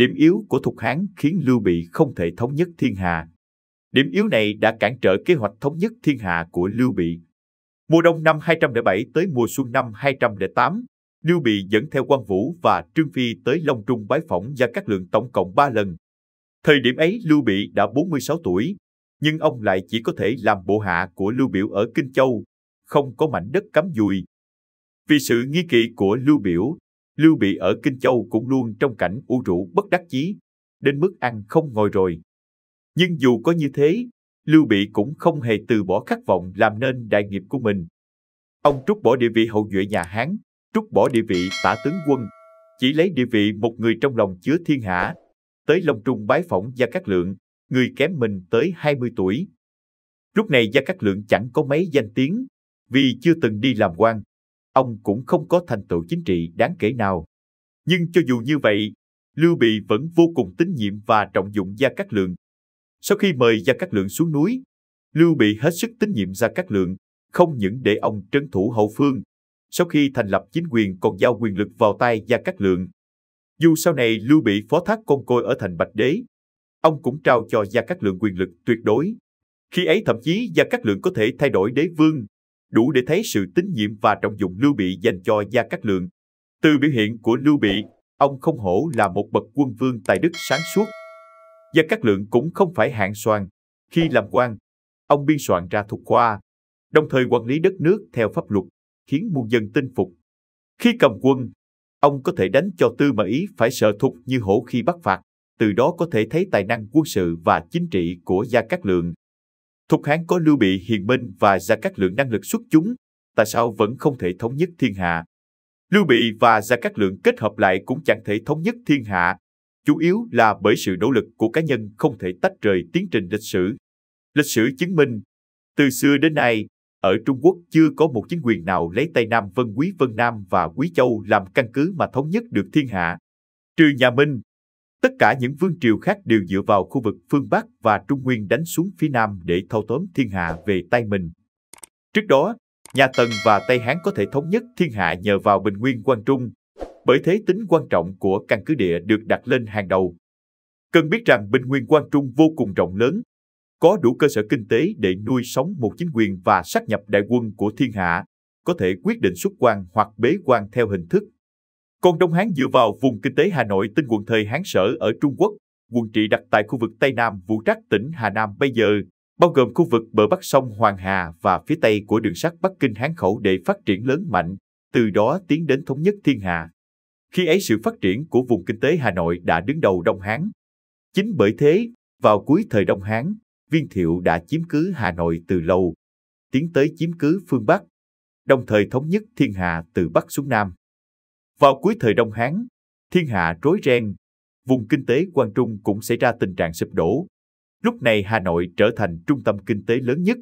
Điểm yếu của Thục Hán khiến Lưu Bị không thể thống nhất thiên hạ. Điểm yếu này đã cản trở kế hoạch thống nhất thiên hạ của Lưu Bị. Mùa đông năm 207 tới mùa xuân năm 208, Lưu Bị dẫn theo Quan Vũ và Trương Phi tới Long Trung bái phỏng Gia Cát Lượng tổng cộng 3 lần. Thời điểm ấy Lưu Bị đã 46 tuổi, nhưng ông lại chỉ có thể làm bộ hạ của Lưu Biểu ở Kinh Châu, không có mảnh đất cắm dùi. Vì sự nghi kỵ của Lưu Biểu, Lưu Bị ở Kinh Châu cũng luôn trong cảnh ủ rũ bất đắc chí, đến mức ăn không ngồi rồi. Nhưng dù có như thế, Lưu Bị cũng không hề từ bỏ khát vọng làm nên đại nghiệp của mình. Ông trút bỏ địa vị hậu duệ nhà Hán, trút bỏ địa vị tả tướng quân, chỉ lấy địa vị một người trong lòng chứa thiên hạ, tới Long Trung bái phỏng Gia Cát Lượng, người kém mình tới 20 tuổi. Lúc này Gia Cát Lượng chẳng có mấy danh tiếng, vì chưa từng đi làm quan, ông cũng không có thành tựu chính trị đáng kể nào. Nhưng cho dù như vậy, Lưu Bị vẫn vô cùng tín nhiệm và trọng dụng Gia Cát Lượng. Sau khi mời Gia Cát Lượng xuống núi, Lưu Bị hết sức tín nhiệm Gia Cát Lượng, không những để ông trấn thủ hậu phương. Sau khi thành lập chính quyền còn giao quyền lực vào tay Gia Cát Lượng. Dù sau này Lưu Bị phó thác con côi ở thành Bạch Đế, ông cũng trao cho Gia Cát Lượng quyền lực tuyệt đối. Khi ấy thậm chí Gia Cát Lượng có thể thay đổi đế vương, đủ để thấy sự tín nhiệm và trọng dụng Lưu Bị dành cho Gia Cát Lượng. Từ biểu hiện của Lưu Bị, ông không hổ là một bậc quân vương tài đức sáng suốt. Gia Cát Lượng cũng không phải hạng soàn. Khi làm quan, ông biên soạn ra Thục Khoa, đồng thời quản lý đất nước theo pháp luật, khiến muôn dân tin phục. Khi cầm quân, ông có thể đánh cho Tư Mã Ý phải sợ thục như hổ khi bắt phạt, từ đó có thể thấy tài năng quân sự và chính trị của Gia Cát Lượng. Thục Hán có Lưu Bị hiền minh và Gia Cát Lượng năng lực xuất chúng, tại sao vẫn không thể thống nhất thiên hạ? Lưu Bị và Gia Cát Lượng kết hợp lại cũng chẳng thể thống nhất thiên hạ, chủ yếu là bởi sự nỗ lực của cá nhân không thể tách rời tiến trình lịch sử. Lịch sử chứng minh, từ xưa đến nay, ở Trung Quốc chưa có một chính quyền nào lấy Tây Nam Vân Nam và Quý Châu làm căn cứ mà thống nhất được thiên hạ. Trừ nhà Minh, tất cả những vương triều khác đều dựa vào khu vực phương Bắc và Trung Nguyên đánh xuống phía Nam để thâu tóm thiên hạ về tay mình. Trước đó, nhà Tần và Tây Hán có thể thống nhất thiên hạ nhờ vào Bình Nguyên Quan Trung, bởi thế tính quan trọng của căn cứ địa được đặt lên hàng đầu. Cần biết rằng Bình Nguyên Quan Trung vô cùng rộng lớn, có đủ cơ sở kinh tế để nuôi sống một chính quyền và sát nhập đại quân của thiên hạ, có thể quyết định xuất quan hoặc bế quan theo hình thức. Còn Đông Hán dựa vào vùng kinh tế Hà Nội tinh quận thời Hán Sở ở Trung Quốc, quận trị đặt tại khu vực Tây Nam Vũ Trác tỉnh Hà Nam bây giờ, bao gồm khu vực bờ bắc sông Hoàng Hà và phía tây của đường sắt Bắc Kinh Hán Khẩu để phát triển lớn mạnh, từ đó tiến đến thống nhất thiên hạ. Khi ấy sự phát triển của vùng kinh tế Hà Nội đã đứng đầu Đông Hán. Chính bởi thế, vào cuối thời Đông Hán, Viên Thiệu đã chiếm cứ Hà Nội từ lâu, tiến tới chiếm cứ phương Bắc, đồng thời thống nhất thiên hạ từ Bắc xuống Nam. Vào cuối thời Đông Hán, thiên hạ rối ren, vùng kinh tế Quan Trung cũng xảy ra tình trạng sụp đổ. Lúc này Hà Nội trở thành trung tâm kinh tế lớn nhất.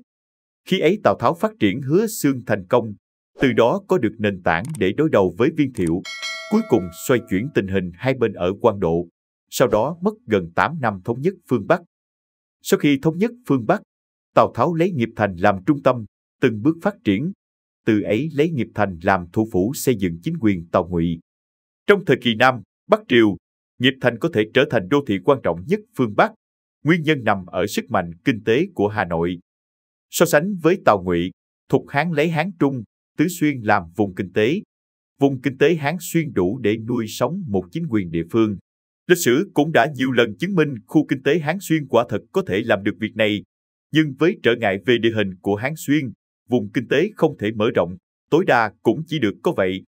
Khi ấy Tào Tháo phát triển Hứa Xương thành công, từ đó có được nền tảng để đối đầu với Viên Thiệu, cuối cùng xoay chuyển tình hình hai bên ở Quan Độ, sau đó mất gần 8 năm thống nhất phương Bắc. Sau khi thống nhất phương Bắc, Tào Tháo lấy Nghiệp Thành làm trung tâm, từng bước phát triển, từ ấy lấy Nghiệp Thành làm thủ phủ xây dựng chính quyền Tào Ngụy. Trong thời kỳ Nam, Bắc Triều, Nghiệp Thành có thể trở thành đô thị quan trọng nhất phương Bắc, nguyên nhân nằm ở sức mạnh kinh tế của Hà Nội. So sánh với Tào Ngụy, Thục Hán lấy Hán Trung, Tứ Xuyên làm vùng kinh tế Hán Xuyên đủ để nuôi sống một chính quyền địa phương. Lịch sử cũng đã nhiều lần chứng minh khu kinh tế Hán Xuyên quả thật có thể làm được việc này, nhưng với trở ngại về địa hình của Hán Xuyên, vùng kinh tế không thể mở rộng, tối đa cũng chỉ được có vậy.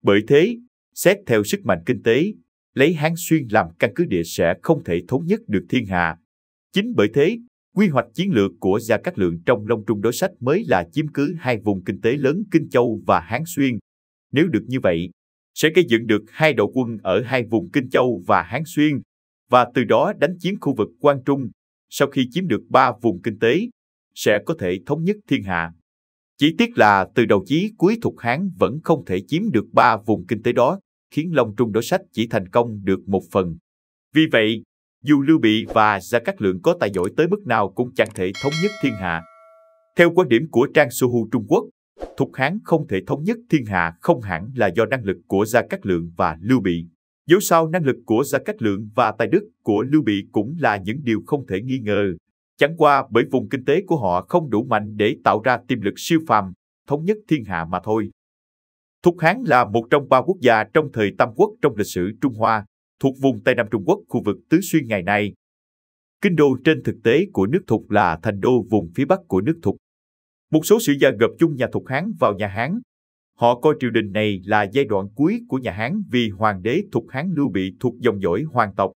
Bởi thế, xét theo sức mạnh kinh tế, lấy Hán Xuyên làm căn cứ địa sẽ không thể thống nhất được thiên hạ. Chính bởi thế, quy hoạch chiến lược của Gia Cát Lượng trong Long Trung đối sách mới là chiếm cứ hai vùng kinh tế lớn Kinh Châu và Hán Xuyên. Nếu được như vậy, sẽ gây dựng được hai đội quân ở hai vùng Kinh Châu và Hán Xuyên, và từ đó đánh chiếm khu vực Quan Trung. Sau khi chiếm được 3 vùng kinh tế, sẽ có thể thống nhất thiên hạ. Chỉ tiếc là từ đầu chí cuối Thục Hán vẫn không thể chiếm được 3 vùng kinh tế đó, khiến Long Trung đối sách chỉ thành công được một phần. Vì vậy, dù Lưu Bị và Gia Cát Lượng có tài giỏi tới mức nào cũng chẳng thể thống nhất thiên hạ. Theo quan điểm của Trang Xu Hu Trung Quốc, Thục Hán không thể thống nhất thiên hạ không hẳn là do năng lực của Gia Cát Lượng và Lưu Bị. Dẫu sao năng lực của Gia Cát Lượng và tài đức của Lưu Bị cũng là những điều không thể nghi ngờ. Chẳng qua bởi vùng kinh tế của họ không đủ mạnh để tạo ra tiềm lực siêu phàm, thống nhất thiên hạ mà thôi. Thục Hán là một trong 3 quốc gia trong thời Tam Quốc trong lịch sử Trung Hoa, thuộc vùng Tây Nam Trung Quốc, khu vực Tứ Xuyên ngày nay. Kinh đô trên thực tế của nước Thục là thành đô vùng phía Bắc của nước Thục. Một số sử gia gộp chung nhà Thục Hán vào nhà Hán. Họ coi triều đình này là giai đoạn cuối của nhà Hán vì hoàng đế Thục Hán Lưu Bị thuộc dòng dõi hoàng tộc.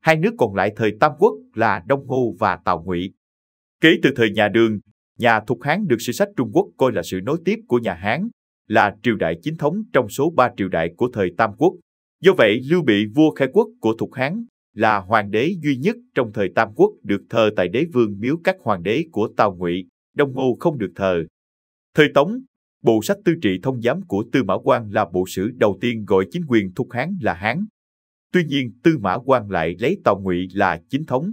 Hai nước còn lại thời Tam Quốc là Đông Ngô và Tào Ngụy. Kể từ thời nhà Đường, nhà Thục Hán được sử sách Trung Quốc coi là sự nối tiếp của nhà Hán, là triều đại chính thống trong số 3 triều đại của thời Tam Quốc. Do vậy, Lưu Bị, vua khai quốc của Thục Hán, là hoàng đế duy nhất trong thời Tam Quốc được thờ tại đế vương miếu. Các hoàng đế của Tào Ngụy, Đông Ngô không được thờ. Thời Tống, bộ sách Tư Trị Thông Giám của Tư Mã Quang là bộ sử đầu tiên gọi chính quyền Thục Hán là Hán. Tuy nhiên, Tư Mã Quang lại lấy Tào Ngụy là chính thống.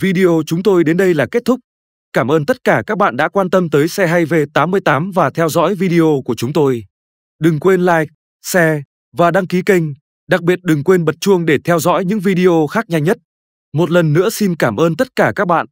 Video chúng tôi đến đây là kết thúc. Cảm ơn tất cả các bạn đã quan tâm tới Xe Hay V88 và theo dõi video của chúng tôi. Đừng quên like, share và đăng ký kênh. Đặc biệt đừng quên bật chuông để theo dõi những video khác nhanh nhất. Một lần nữa xin cảm ơn tất cả các bạn.